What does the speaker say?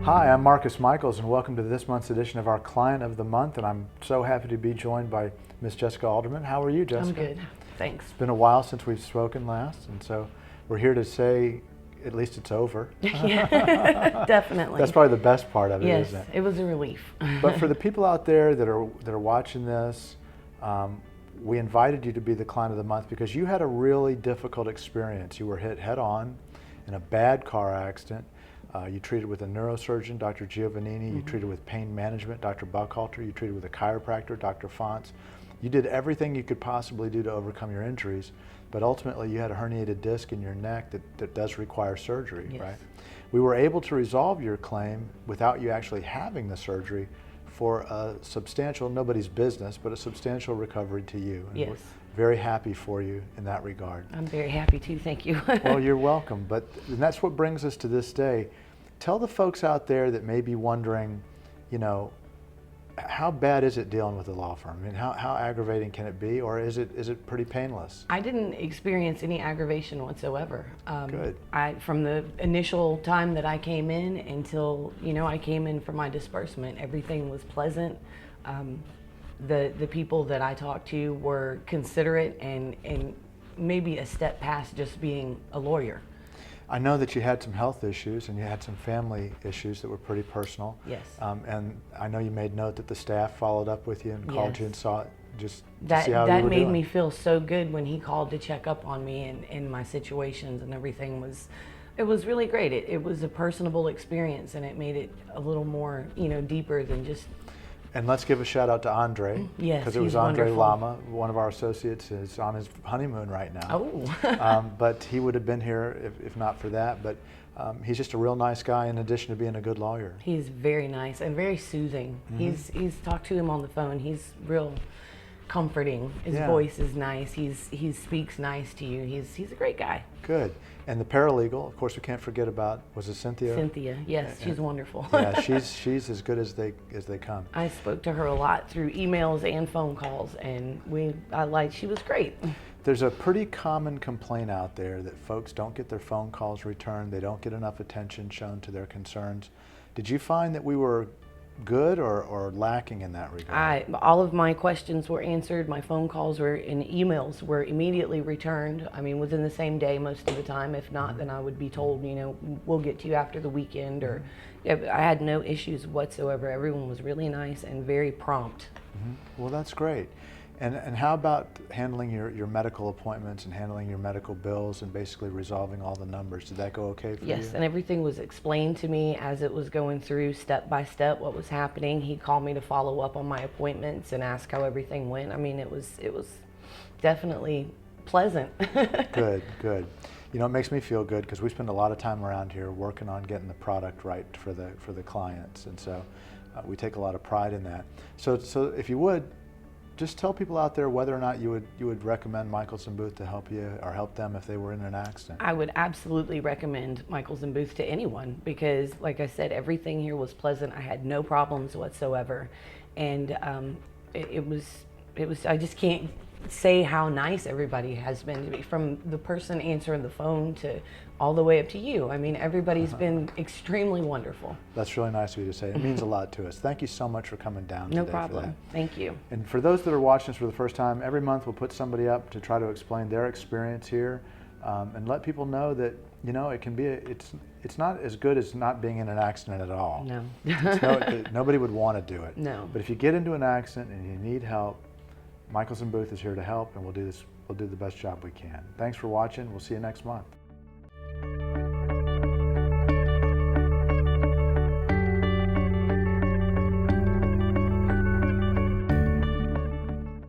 Hi, I'm Marcus Michles, and welcome to this month's edition of our Client of the Month, and I'm so happy to be joined by Miss Jessica Alderman. How are you, Jessica? I'm good, thanks. It's been a while since we've spoken last, and so we're here to say at least it's over. Yeah, definitely. That's probably the best part of it, yes, isn't it? it was a relief. But for the people out there that are watching this, we invited you to be the Client of the Month because you had a really difficult experience. You were hit head on in a bad car accident. You treated with a neurosurgeon, Dr. Giovannini. You treated with pain management, Dr. Buckhalter. You treated with a chiropractor, Dr. Fonts. You did everything you could possibly do to overcome your injuries, but ultimately you had a herniated disc in your neck that does require surgery, yes. right? We were able to resolve your claim without you actually having the surgery for a substantial, nobody's business, but a substantial recovery to you. And yes. we're very happy for you in that regard. I'm very happy too, thank you. Well, you're welcome, and that's what brings us to this day. Tell the folks out there that may be wondering, you know, how bad is it dealing with a law firm? I mean, how aggravating can it be, or is it pretty painless? I didn't experience any aggravation whatsoever. Good. From the initial time that I came in until, I came in for my disbursement, everything was pleasant. The people that I talked to were considerate and maybe a step past just being a lawyer. I know that you had some health issues and you had some family issues that were pretty personal. Yes. And I know you made note that the staff followed up with you and called yes. you and saw it just that, to see how that you were made doing. me feel so good when he called to check up on me and my situations and everything it was really great. It was a personable experience and it made it a little more, deeper than just. And let's give a shout out to Andre. Yes, because it was he's Andre wonderful. Lama, one of our associates, is on his honeymoon right now. Oh. But he would have been here if not for that. But he's just a real nice guy in addition to being a good lawyer. He's very nice and very soothing. Mm-hmm. He's talked to him on the phone. He's real comforting. His voice is nice. He speaks nice to you. He's a great guy. Good. And the paralegal, of course, we can't forget about, was it Cynthia? Cynthia, yes, she's wonderful. Yeah, she's as good as they come. I spoke to her a lot through emails and phone calls, and she was great. There's a pretty common complaint out there that folks don't get their phone calls returned. They don't get enough attention shown to their concerns. Did you find that we were good or lacking in that regard? All of my questions were answered. My phone calls and emails were immediately returned. I mean, within the same day most of the time. If not, then I would be told, we'll get to you after the weekend. Or I had no issues whatsoever. Everyone was really nice and very prompt. Well, that's great. And how about handling your medical appointments and handling your medical bills and basically resolving all the numbers? Did that go okay for you? Yes, and everything was explained to me as it was going through step by step what was happening. He called me to follow up on my appointments and ask how everything went. I mean, it was definitely pleasant. Good. It makes me feel good because we spend a lot of time around here working on getting the product right for the clients, and so we take a lot of pride in that. So if you would, just tell people out there whether or not you would recommend Michles Booth to help you or help them if they were in an accident. I would absolutely recommend Michles Booth to anyone because, like I said, everything here was pleasant. I had no problems whatsoever, and it was. I just can't say how nice everybody has been to me, from the person answering the phone to all the way up to you. I mean, everybody's been extremely wonderful. That's really nice of you to say. It means a lot to us. Thank you so much for coming down today. No problem. Thank you. And for those that are watching us for the first time, every month we'll put somebody up to try to explain their experience here and let people know that, it can be, it's not as good as not being in an accident at all. No. Nobody would want to do it. No. But if you get into an accident and you need help, Michles Booth is here to help, and we'll do the best job we can. Thanks for watching. We'll see you next month.